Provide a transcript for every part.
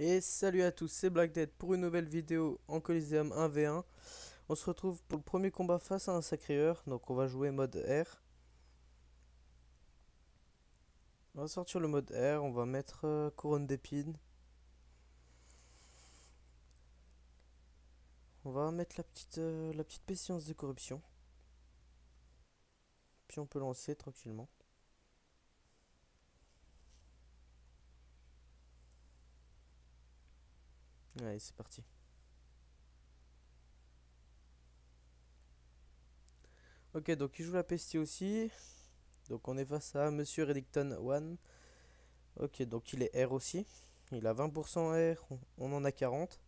Et salut à tous, c'est Black Dead pour une nouvelle vidéo en Coliseum 1v1. On se retrouve pour le premier combat face à un sacré-heure, donc on va jouer mode R. On va sortir le mode R, on va mettre couronne d'épines. On va mettre la petite patience de corruption. Puis on peut lancer tranquillement. Allez, c'est parti. Ok, donc il joue la pestie aussi. Donc on est face à Monsieur Reddington One. Ok, donc il est R aussi. Il a 20% R, on en a 40.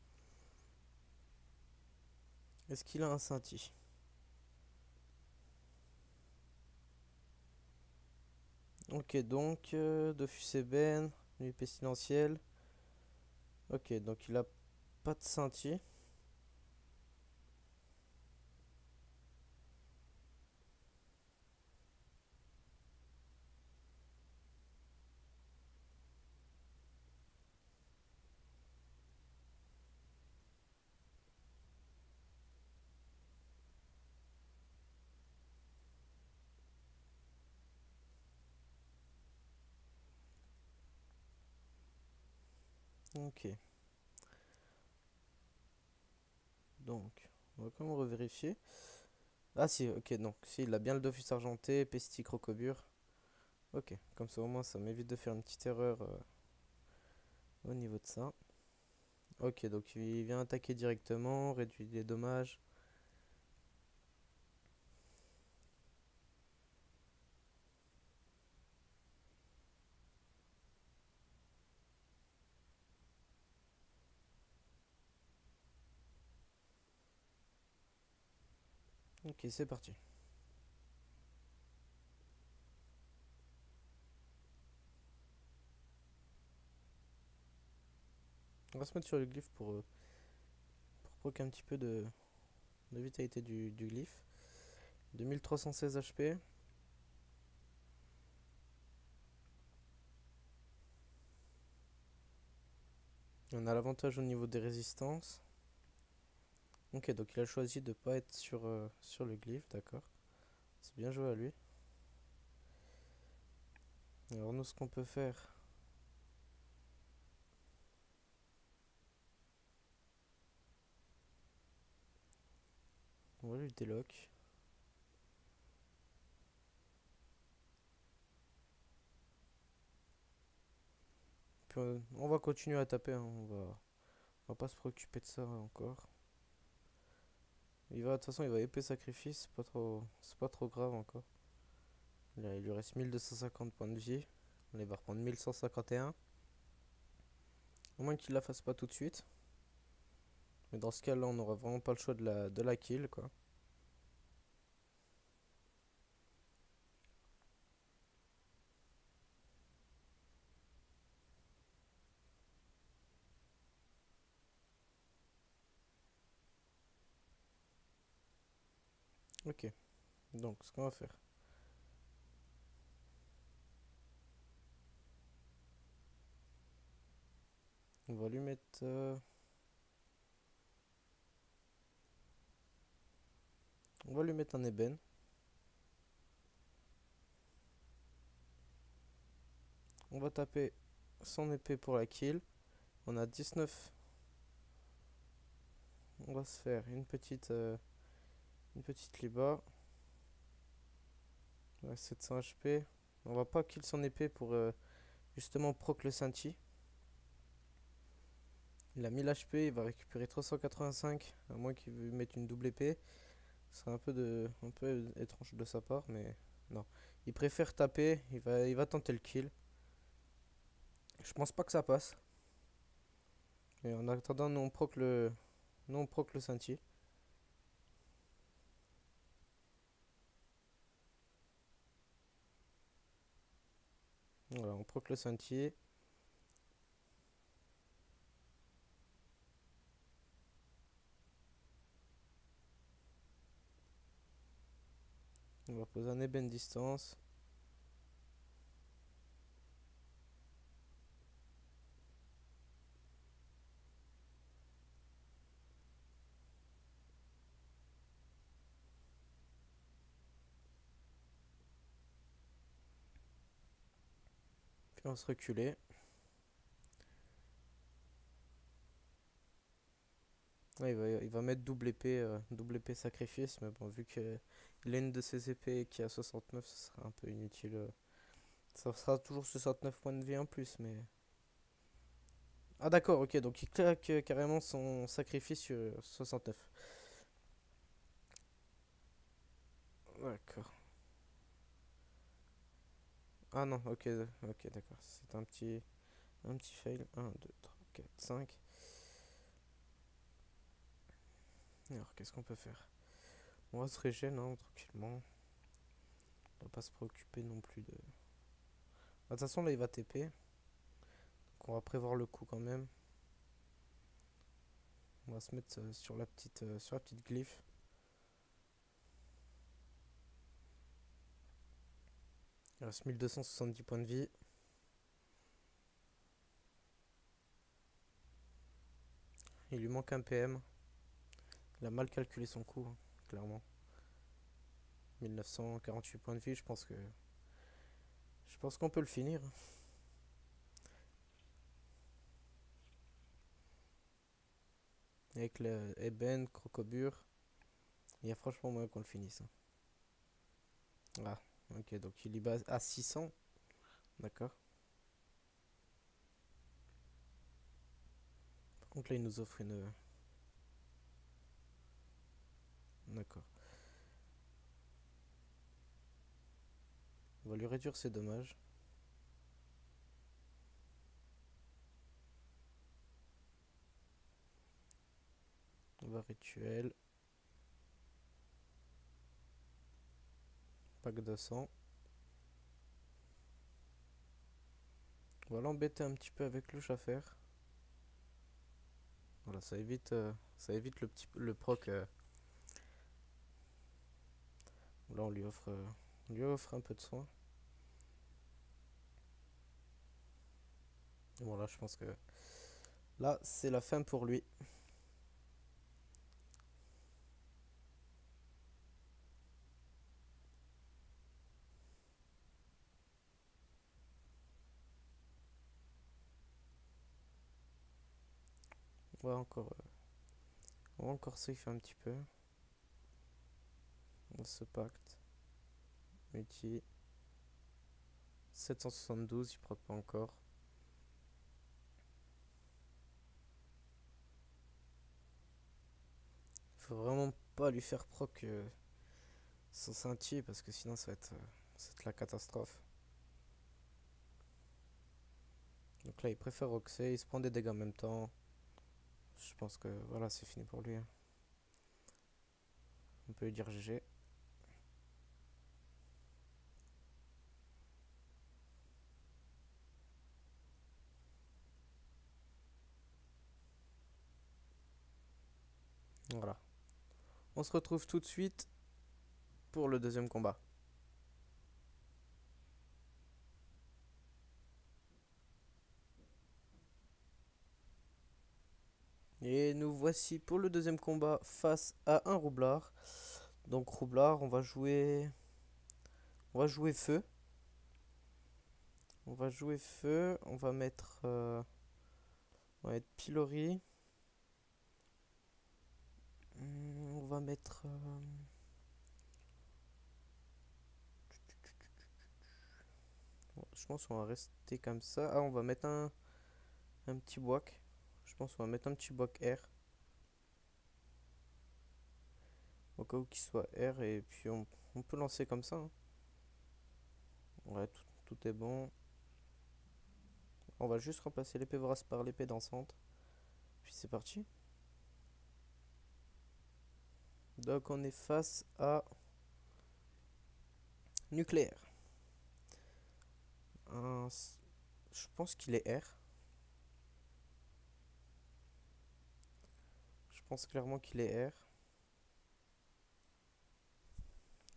Est-ce qu'il a un scintille? Ok, donc Dofus Eben, nuit pestilentielle. Ok, donc il a pas de scintille. Ok, donc on va quand même revérifier. Ah si, ok, donc si il a bien le Dofus argenté, Pesti, Crocobure. Ok, comme ça au moins ça m'évite de faire une petite erreur au niveau de ça. Ok, donc il vient attaquer directement, réduit les dommages. Ok, c'est parti. On va se mettre sur le glyphe pour proc un petit peu de vitalité du glyphe. 2316 HP. On a l'avantage au niveau des résistances. Ok, donc il a choisi de pas être sur le glyphe, d'accord. C'est bien joué à lui. Alors nous, ce qu'on peut faire, on va lui déloc. Puis on va continuer à taper, hein. On va pas se préoccuper de ça encore. De toute façon, il va épée sacrifice, c'est pas trop grave encore. Là, il lui reste 1250 points de vie. On va reprendre 1151. Au moins qu'il la fasse pas tout de suite. Mais dans ce cas-là, on n'aura vraiment pas le choix de la kill, quoi. Ok, donc ce qu'on va faire, on va lui mettre on va lui mettre un ébène. On va taper son épée pour la kill. On a 19. On va se faire une petite liba. Ouais, 700 HP. On va pas kill son épée pour justement proc le Senti. Il a 1000 HP, il va récupérer 385, à moins qu'il veuille mettre une double épée. Ce serait un peu étrange de sa part, mais non. Il préfère taper, il va tenter le kill. Je pense pas que ça passe. Mais en attendant, nous on proc le Senti. Voilà, on proc le Senti. On va poser un ébène distance. On va se reculer. Ouais, il va mettre double épée sacrifice, mais bon, vu que il a une de ses épées qui a 69, ce sera un peu inutile. Ça sera toujours 69 points de vie en plus, mais... Ah d'accord, ok, donc il claque carrément son sacrifice sur 69. D'accord. Ah non, ok, ok, d'accord. C'est un petit fail. Un 2 3 4 5. Alors, qu'est-ce qu'on peut faire? On va se régénérer hein, tranquillement. On va pas se préoccuper non plus de... De toute façon, là, il va TP. Donc, on va prévoir le coup quand même. On va se mettre sur la petite glyphe. Il reste 1270 points de vie. Il lui manque un PM. Il a mal calculé son coup, hein, clairement. 1948 points de vie, je pense qu'on peut le finir. Avec le Eben, Crocobure, il y a franchement moyen qu'on le finisse, hein. Ah, ok, donc il y base à 600. D'accord. Par contre, là, il nous offre une. D'accord. On va lui réduire ses dommages. On va rituel. Pack de sang. On va l'embêter un petit peu avec le chaffer. Voilà, ça évite le proc. Là, on lui offre un peu de soin. Et bon, là, je pense que là, c'est la fin pour lui. On va encore, euh, on va encore safe un petit peu. On se pacte. Multi. 772, il proc pas encore. Faut vraiment pas lui faire proc son scintille parce que sinon ça va être la catastrophe. Donc là, il préfère Roxy, il se prend des dégâts en même temps. Je pense que voilà, c'est fini pour lui, hein. On peut lui dire GG. Voilà. On se retrouve tout de suite pour le deuxième combat. Et nous voici pour le deuxième combat face à un roublard. Donc roublard, on va jouer feu. On va jouer feu. On va mettre pilori. On va mettre. Je pense qu'on va rester comme ça. Ah, on va mettre un petit boak. Je pense qu'on va mettre un petit boak R. Au cas où qu'il soit R. Et puis on peut lancer comme ça, hein. Ouais, tout est bon. On va juste remplacer l'épée vorace par l'épée dansante. Puis c'est parti. Donc on est face à nucléaire. Je pense qu'il est R. Je pense clairement qu'il est R.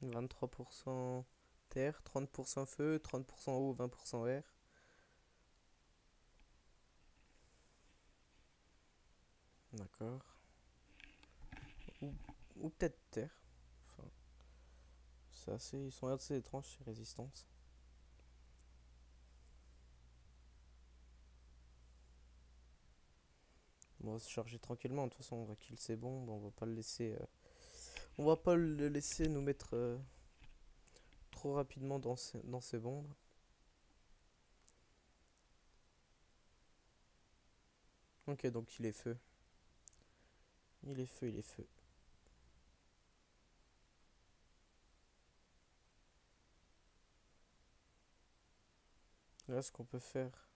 23% terre, 30% feu, 30% eau, 20% air. D'accord. Ou, ou peut-être terre. Enfin, ils sont assez étranges ces résistances. On va se charger tranquillement. De toute façon, on va kill ces bombes. On va pas le laisser. On va pas le laisser nous mettre trop rapidement dans ces bombes. Ok, donc il est feu. Il est feu, il est feu. Là, ce qu'on peut faire,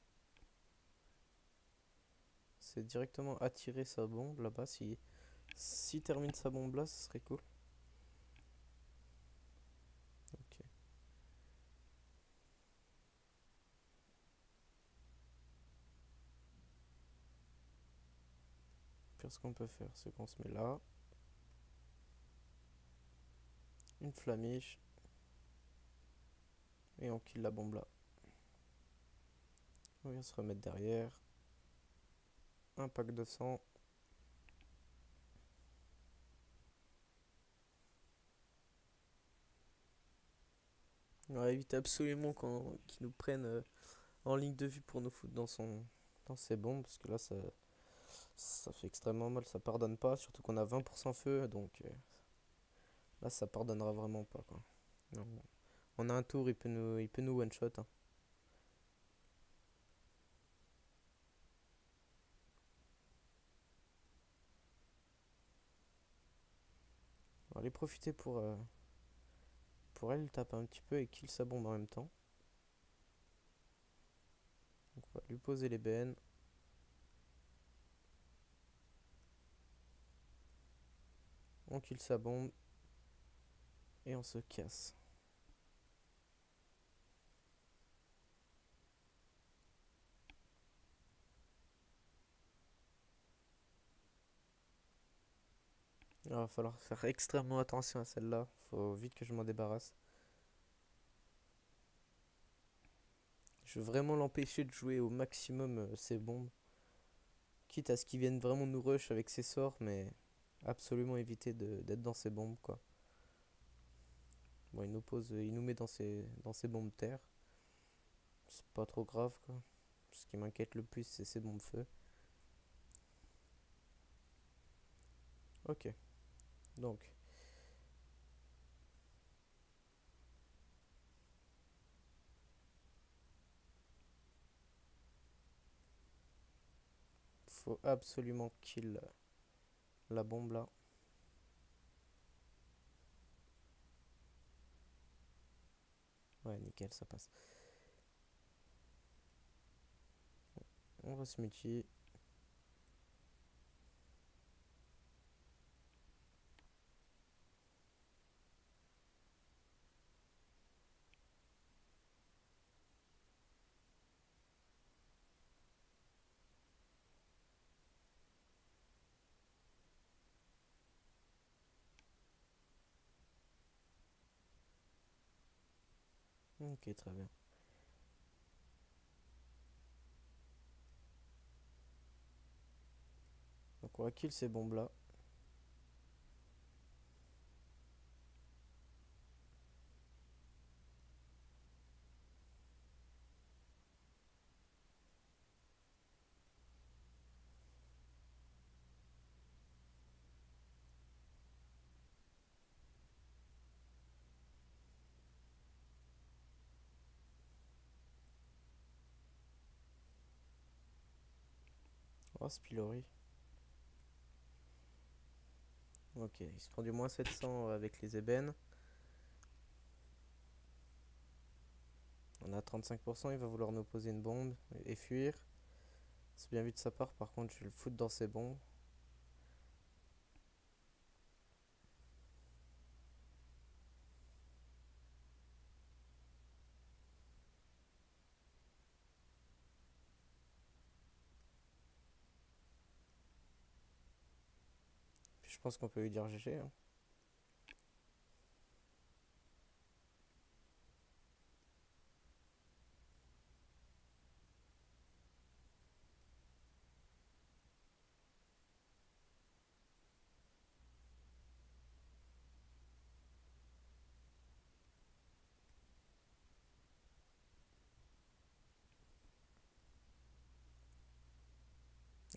c'est directement attirer sa bombe là-bas. S'il termine sa bombe là, ce serait cool. Ok. Puis ce qu'on peut faire, c'est qu'on se met là. Une flamiche. Et on kill la bombe là. On vient se remettre derrière. Un pack de sang. On va éviter absolument qu'ils nous prennent en ligne de vue pour nous foutre dans ses bombes. Parce que là, ça fait extrêmement mal. Ça pardonne pas. Surtout qu'on a 20% feu. Donc là, ça pardonnera vraiment pas, quoi. Non. On a un tour, il peut nous one shot, hein. On va aller profiter pour elle taper un petit peu et kill sa bombe en même temps. Donc on va lui poser les BN. On kill sa bombe. Et on se casse. Il va falloir faire extrêmement attention à celle-là. Faut vite que je m'en débarrasse. Je veux vraiment l'empêcher de jouer au maximum ses bombes. Quitte à ce qu'il vienne vraiment nous rush avec ses sorts, mais absolument éviter d'être dans ses bombes, quoi. Bon, il nous met dans ses bombes terre. C'est pas trop grave, quoi. Ce qui m'inquiète le plus, c'est ses bombes feu. Ok, donc faut absolument kill la bombe là. Ouais, nickel, ça passe. On va se multi. Ok, très bien. Donc on va kill ces bombes là. Oh, Spillory. Ok, il se prend du moins 700 avec les ébènes. On a 35%, il va vouloir nous poser une bombe et fuir. C'est bien vu de sa part, par contre je vais le foutre dans ses bombes. Puis je pense qu'on peut lui dire GG, hein.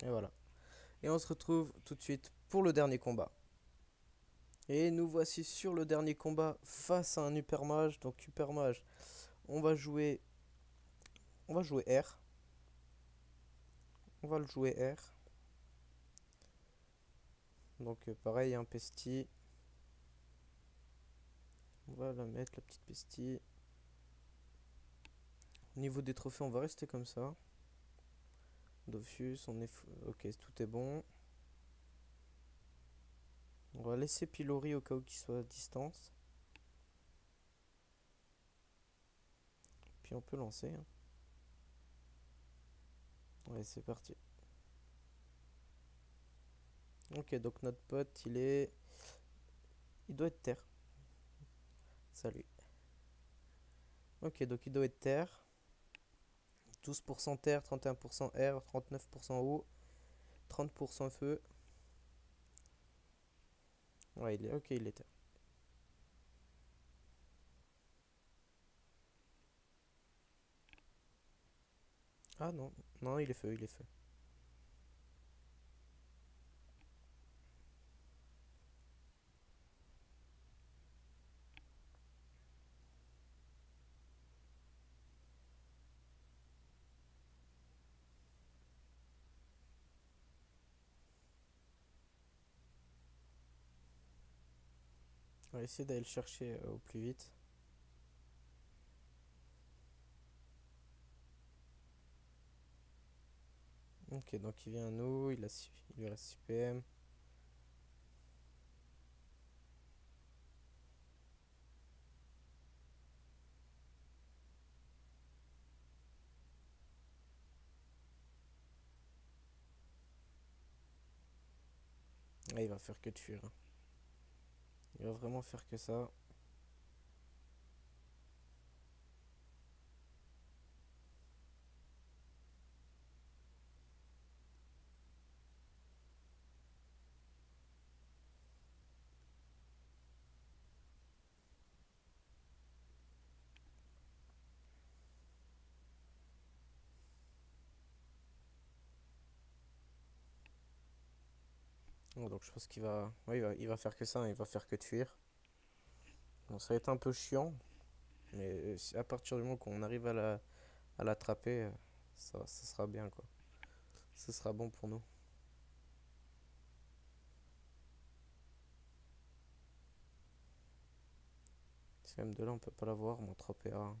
Et voilà. Et on se retrouve tout de suite pour le dernier combat. Et nous voici sur le dernier combat face à un Hyper Mage. Donc Hyper Mage, on va jouer R. On va le jouer R. Donc pareil, un Pesti. On va la mettre, la petite Pesti. Au niveau des trophées, on va rester comme ça. Dofus, on est... Ok, tout est bon. On va laisser Pilori au cas où qu'il soit à distance. Puis on peut lancer. Hein. Ouais, c'est parti. Ok, donc notre pote, il doit être terre. Salut. Ok, donc il doit être terre. 12% terre, 31% air, 39% eau, 30% feu. Ouais, ok, il est terre. Ah non, non, il est feu, il est feu. On va essayer d'aller le chercher au plus vite. Ok, donc il vient à nous, il lui reste 6 PM. Ah, il va faire que de fuir. Hein. Il va vraiment faire que ça. Bon, donc je pense qu'il va... Ouais, il va faire que ça, hein, il va faire que de fuir. Bon, ça va être un peu chiant. Mais à partir du moment qu'on arrive à l'attraper, ça sera bien quoi. Ce sera bon pour nous. Si même de là on peut pas l'avoir, mon 3 PA.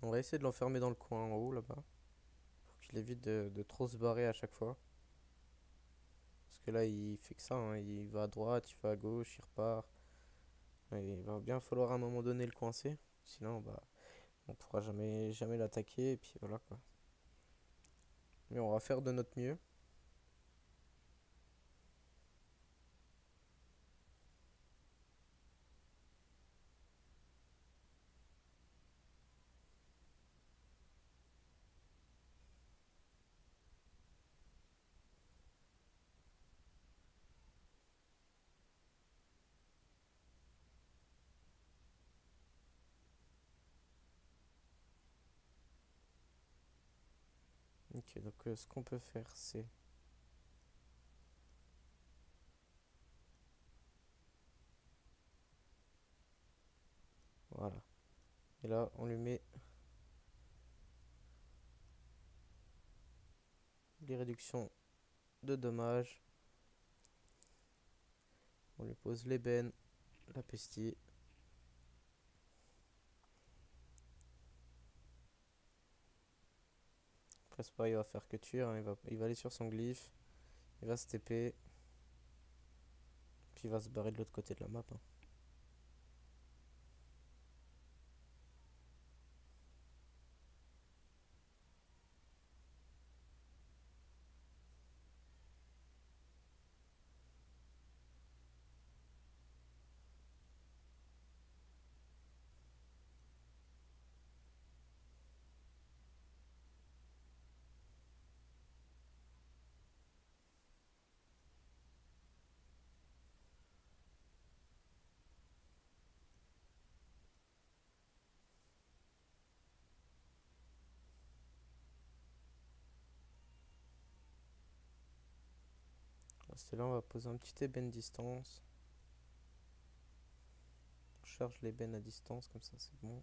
On va essayer de l'enfermer dans le coin en haut là-bas. Faut qu'il évite de trop se barrer à chaque fois. Parce que là il fait que ça, hein. Il va à droite, il va à gauche, il repart. Et il va bien falloir à un moment donné le coincer. Sinon bah on pourra jamais l'attaquer et puis voilà quoi. Mais on va faire de notre mieux. Ok, donc ce qu'on peut faire c'est... Voilà. Et là on lui met les réductions de dommages. On lui pose l'ébène, la pestille. Après c'est pareil, il va faire que tuer, hein. Il va aller sur son glyphe. Il va se TP. Puis il va se barrer de l'autre côté de la map. Hein. rester là, on va poser un petit ébène distance. On charge l'ébène à distance, comme ça c'est bon.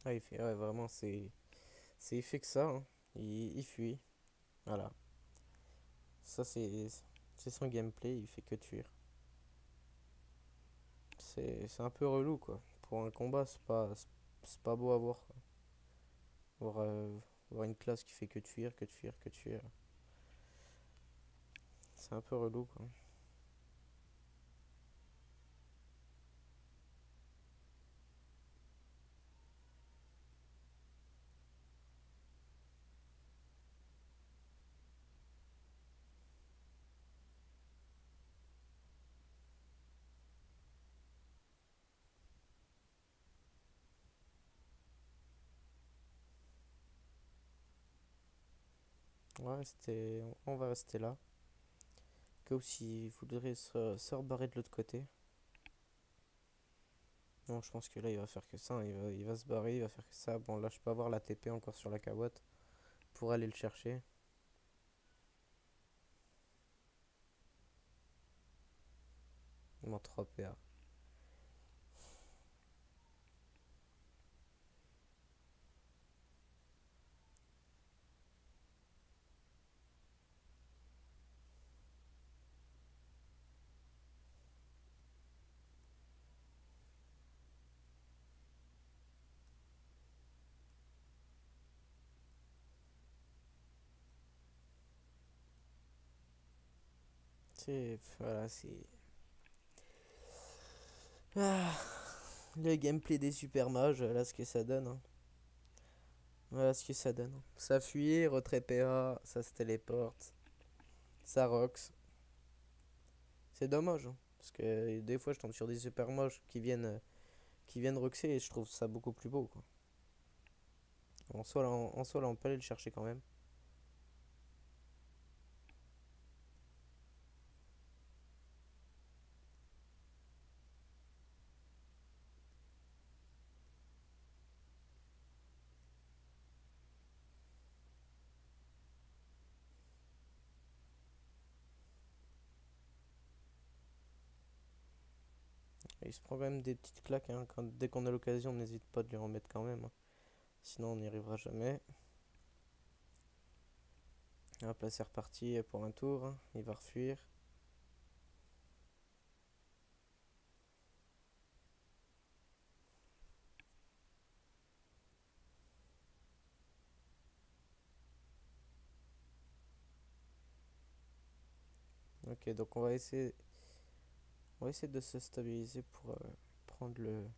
Ah, il fait, ouais, vraiment, il fait que ça, hein. Il fuit. Voilà. Ça, c'est son gameplay, il fait que de fuir. C'est un peu relou, quoi. Pour un combat, c'est pas beau à voir, quoi. Voir, voir une classe qui fait que de fuir, que de fuir, que de fuir. C'est un peu relou, quoi. On va rester là. Comme s'il voudrait se rebarrer de l'autre côté. Non, je pense que là, il va faire que ça, hein. Il va se barrer, il va faire que ça. Bon, là, je peux avoir la TP encore sur la cabotte pour aller le chercher. Il manque 3 PA. Voilà, c'est. Ah, le gameplay des super mages, là, ce que ça donne, hein. Voilà ce que ça donne. Ça fuit, retrait PA, ça se téléporte, ça rox. C'est dommage, hein, parce que des fois, je tombe sur des super moches qui viennent roxer et je trouve ça beaucoup plus beau, quoi. En soi, là, on peut aller le chercher quand même. Il se prend quand même des petites claques, hein. Dès qu'on a l'occasion, on n'hésite pas de lui en mettre quand même, hein. Sinon, on n'y arrivera jamais. Hop là, c'est reparti pour un tour, hein. Il va refuir. Ok, donc on va essayer de se stabiliser prendre le,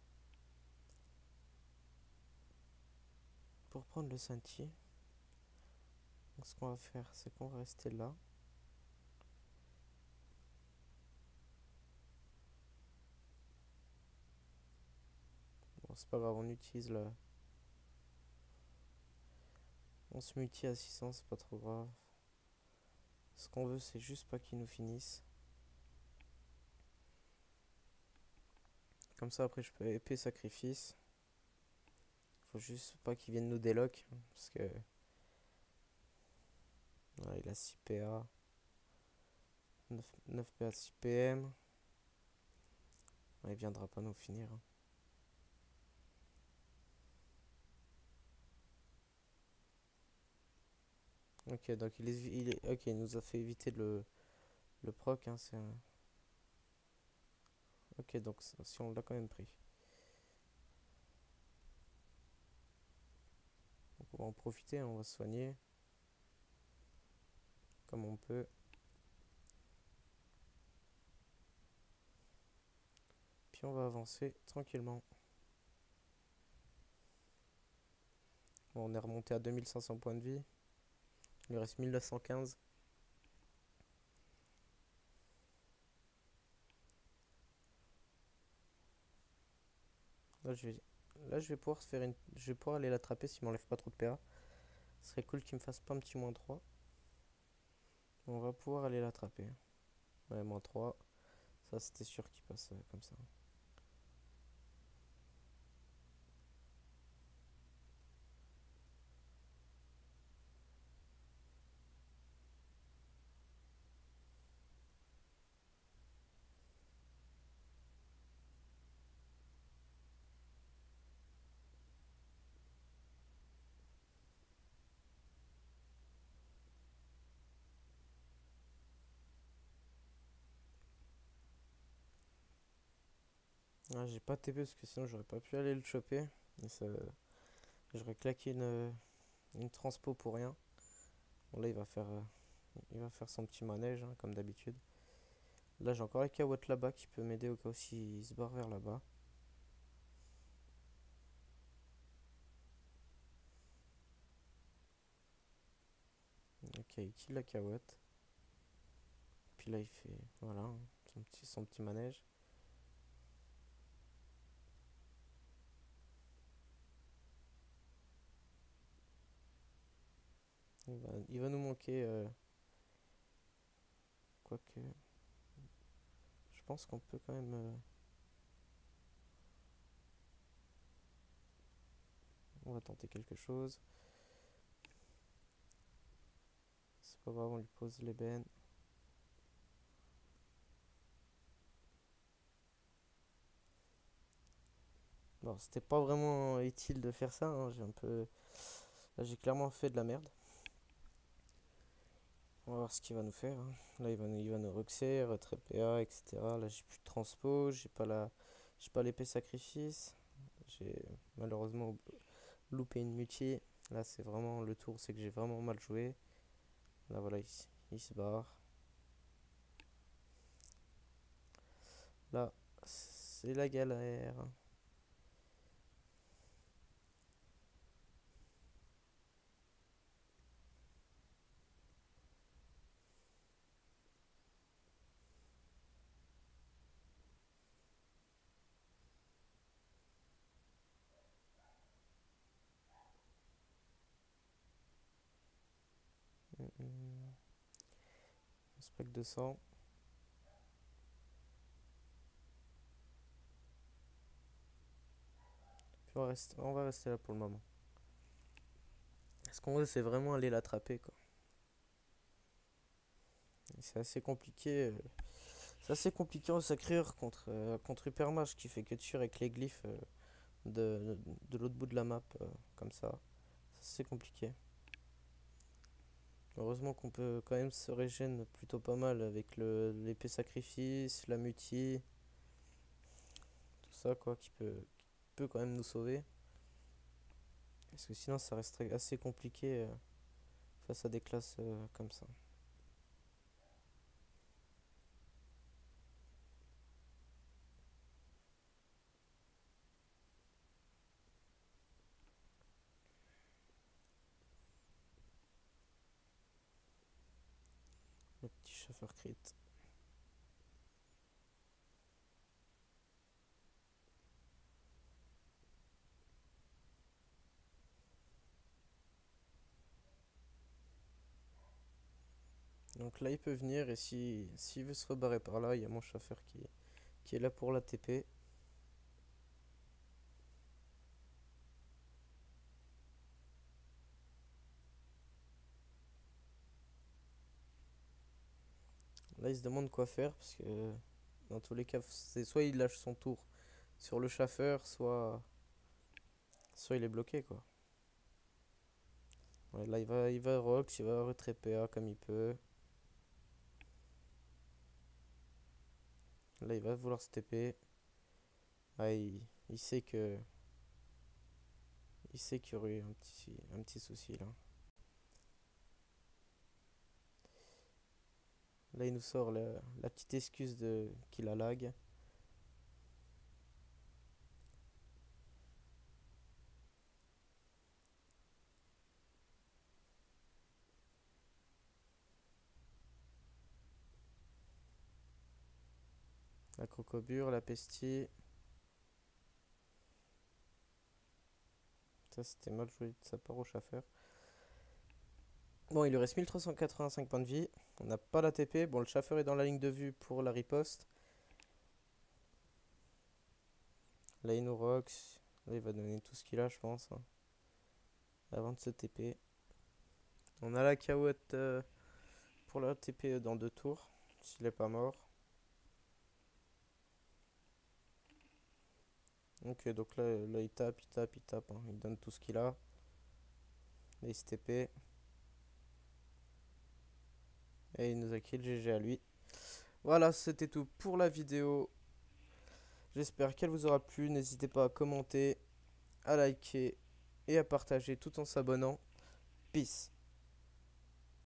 pour prendre le sentier. Donc, ce qu'on va faire, c'est qu'on va rester là. Bon, c'est pas grave, on utilise la. On se multi à 600, c'est pas trop grave. Ce qu'on veut, c'est juste pas qu'ils nous finissent. Comme ça, après, je peux épée sacrifice. Faut juste pas qu'ils viennent nous déloc. Parce que. Voilà, il a 6 PA. 9 PA, 6 PM. Ouais, il viendra pas nous finir, hein. Ok, donc ok, il nous a fait éviter le proc, hein, ok, donc si on l'a quand même pris. Donc on va en profiter, hein, on va se soigner. Comme on peut. Puis on va avancer tranquillement. Bon, on est remonté à 2500 points de vie. Il lui reste 1915. Là, là, je vais pouvoir aller l'attraper s'il m'enlève pas trop de PA. Ce serait cool qu'il me fasse pas un petit -3. On va pouvoir aller l'attraper. Ouais, -3. Ça, c'était sûr qu'il passe comme ça. Ah, j'ai pas TP parce que sinon j'aurais pas pu aller le choper. Et ça, j'aurais claqué une transpo pour rien. Bon, là il va faire son petit manège hein, comme d'habitude. Là j'ai encore la Kawatt là-bas qui peut m'aider au cas où s'il se barre vers là-bas. Ok, il kill la Kawatt. Puis là il fait voilà hein, son petit manège. Il va nous manquer quoique je pense qu'on peut quand même on va tenter quelque chose. C'est pas grave, on lui pose l'ébène. Bon, c'était pas vraiment utile de faire ça, hein, j'ai un peu. Là, j'ai clairement fait de la merde. On va voir ce qu'il va nous faire, hein. Là, il va nous ruxer, retrait PA, etc. Là, j'ai plus de transpo, j'ai pas l'épée sacrifice. J'ai malheureusement loupé une multi. Là, c'est vraiment le tour, c'est que j'ai vraiment mal joué. Là, voilà, il se barre. Là, c'est la galère. Hum, hum. Spec 200. Puis on va rester là pour le moment. Ce qu'on veut, c'est vraiment aller l'attraper, quoi. C'est assez compliqué. C'est assez compliqué en sacrure contre Hypermage qui fait que tuer avec les glyphes de l'autre bout de la map, comme ça. C'est compliqué. Heureusement qu'on peut quand même se régène plutôt pas mal avec l'épée sacrifice, la mutie, tout ça quoi, qui peut quand même nous sauver. Parce que sinon ça resterait assez compliqué face à des classes comme ça. Le petit chasseur crit. Donc là il peut venir et s'il veut se rebarrer par là, il y a mon chasseur qui est là pour la TP. Là il se demande quoi faire parce que dans tous les cas c'est soit il lâche son tour sur le chasseur, soit il est bloqué quoi. Ouais, là il va rox, il va retrait PA comme il peut. Là il va vouloir se TP. Ah, il sait il sait qu'il y aurait un petit souci là. Là il nous sort la petite excuse de qu'il a lag. La crocobure, la pestie. Ça c'était mal joué de sa part au chasseur. Bon il lui reste 1385 points de vie. On n'a pas la TP. Bon le chasseur est dans la ligne de vue pour la riposte. Là il nous rox. Là il va donner tout ce qu'il a je pense, hein, avant de se TP. On a la Kawatt pour la TP dans 2 tours. S'il est pas mort. Ok, donc là il tape, hein. Il donne tout ce qu'il a. Là, il se TP. Et il nous a kill, GG à lui. Voilà, c'était tout pour la vidéo. J'espère qu'elle vous aura plu. N'hésitez pas à commenter, à liker et à partager tout en s'abonnant. Peace.